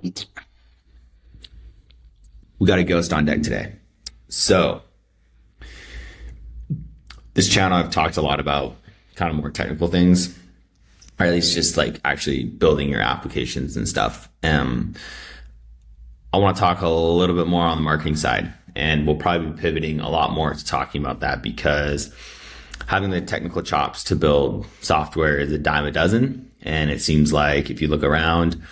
We got a ghost on deck today. So this channel, I've talked a lot about kind of more technical things, or at least just like actually building your applications and stuff. I want to talk a little bit more on the marketing side, and we'll probably be pivoting a lot more to talking about that, because having the technical chops to build software is a dime a dozen. And it seems like if you look around,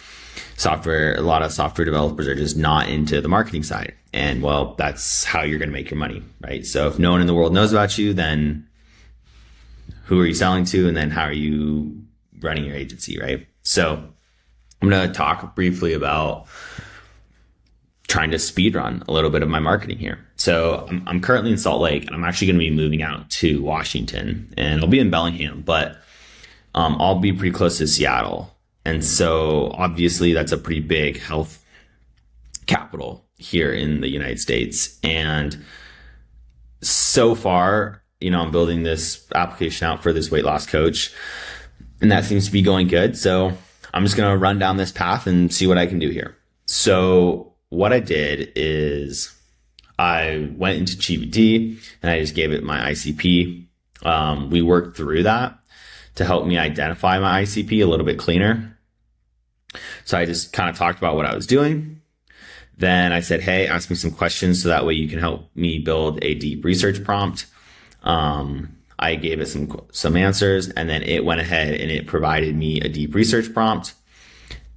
a lot of software developers are just not into the marketing side. And well, that's how you're going to make your money, right? So if no one in the world knows about you, then who are you selling to? And then how are you running your agency, right? So I'm going to talk briefly about trying to speed run a little bit of my marketing here. So I'm currently in Salt Lake, and I'm actually going to be moving out to Washington, and I'll be in Bellingham, but I'll be pretty close to Seattle. And so obviously that's a pretty big health capital here in the United States. And so far, I'm building this application out for this weight loss coach, and that seems to be going good. So I'm just going to run down this path and see what I can do here. So what I did is I went into GPT and I just gave it my ICP. We worked through that to help me identify my ICP a little bit cleaner. So I just kind of talked about what I was doing. Then I said, hey, ask me some questions so that way you can help me build a deep research prompt. I gave it some answers, and then it went ahead and it provided me a deep research prompt.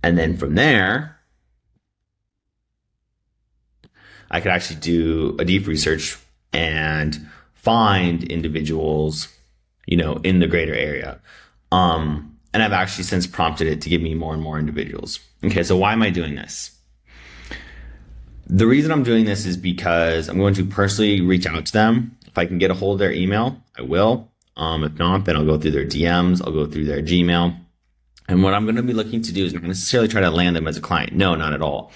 And then from there, I could actually do a deep research and find individuals, in the greater area. And I've actually since prompted it to give me more and more individuals. Okay, so why am I doing this? The reason I'm doing this is because I'm going to personally reach out to them. If I can get a hold of their email, I will. If not, then I'll go through their DMs, I'll go through their Gmail. And what I'm going to be looking to do is not necessarily try to land them as a client. No, not at all.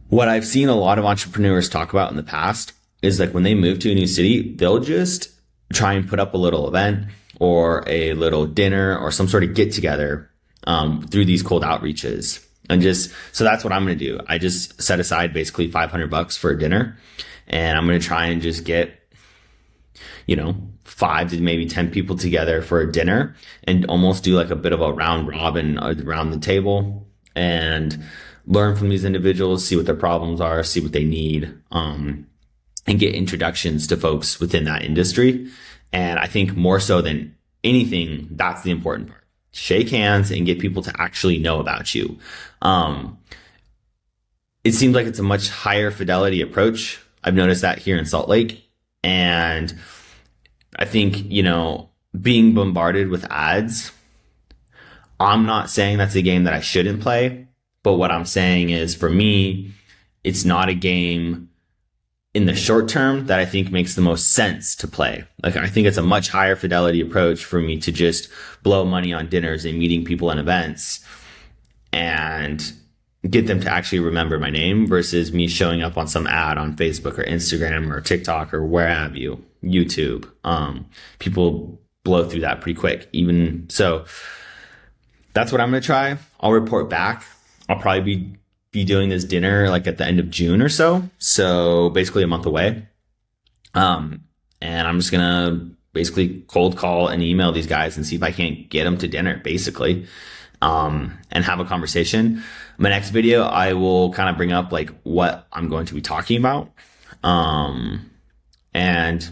What I've seen a lot of entrepreneurs talk about in the past is like when they move to a new city, they'll just try and put up a little event or a little dinner or some sort of get together through these cold outreaches. And so that's what I'm going to do. I just set aside basically $500 for a dinner, and I'm going to try and just get, 5 to maybe 10 people together for a dinner and almost do like a bit of a round robin around the table and learn from these individuals, see what their problems are, see what they need, and get introductions to folks within that industry. And I think more so than anything, that's the important part. Shake hands and get people to actually know about you. It seems like it's a much higher fidelity approach. I've noticed that here in Salt Lake. And I think, being bombarded with ads, I'm not saying that's a game that I shouldn't play. But what I'm saying is, for me, it's not a game in the short term that I think makes the most sense to play. Like, I think it's a much higher fidelity approach for me to just blow money on dinners and meeting people and events and get them to actually remember my name versus me showing up on some ad on Facebook or Instagram or TikTok or where have you, YouTube. People blow through that pretty quick. Even so, that's what I'm going to try. I'll report back. I'll probably be doing this dinner like at the end of June or so. So basically a month away. And I'm just going to basically cold call and email these guys and see if I can't get them to dinner, basically, and have a conversation. My next video, I will kind of bring up like what I'm going to be talking about. And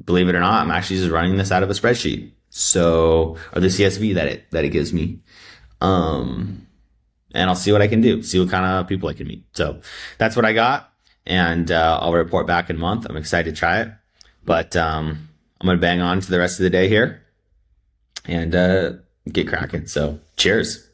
believe it or not, I'm actually just running this out of a spreadsheet. So, or the CSV that it gives me. And I'll see what I can do, see what kind of people I can meet. So that's what I got. And I'll report back in a month. I'm excited to try it. But I'm going to bang on to the rest of the day here and get cracking. So cheers.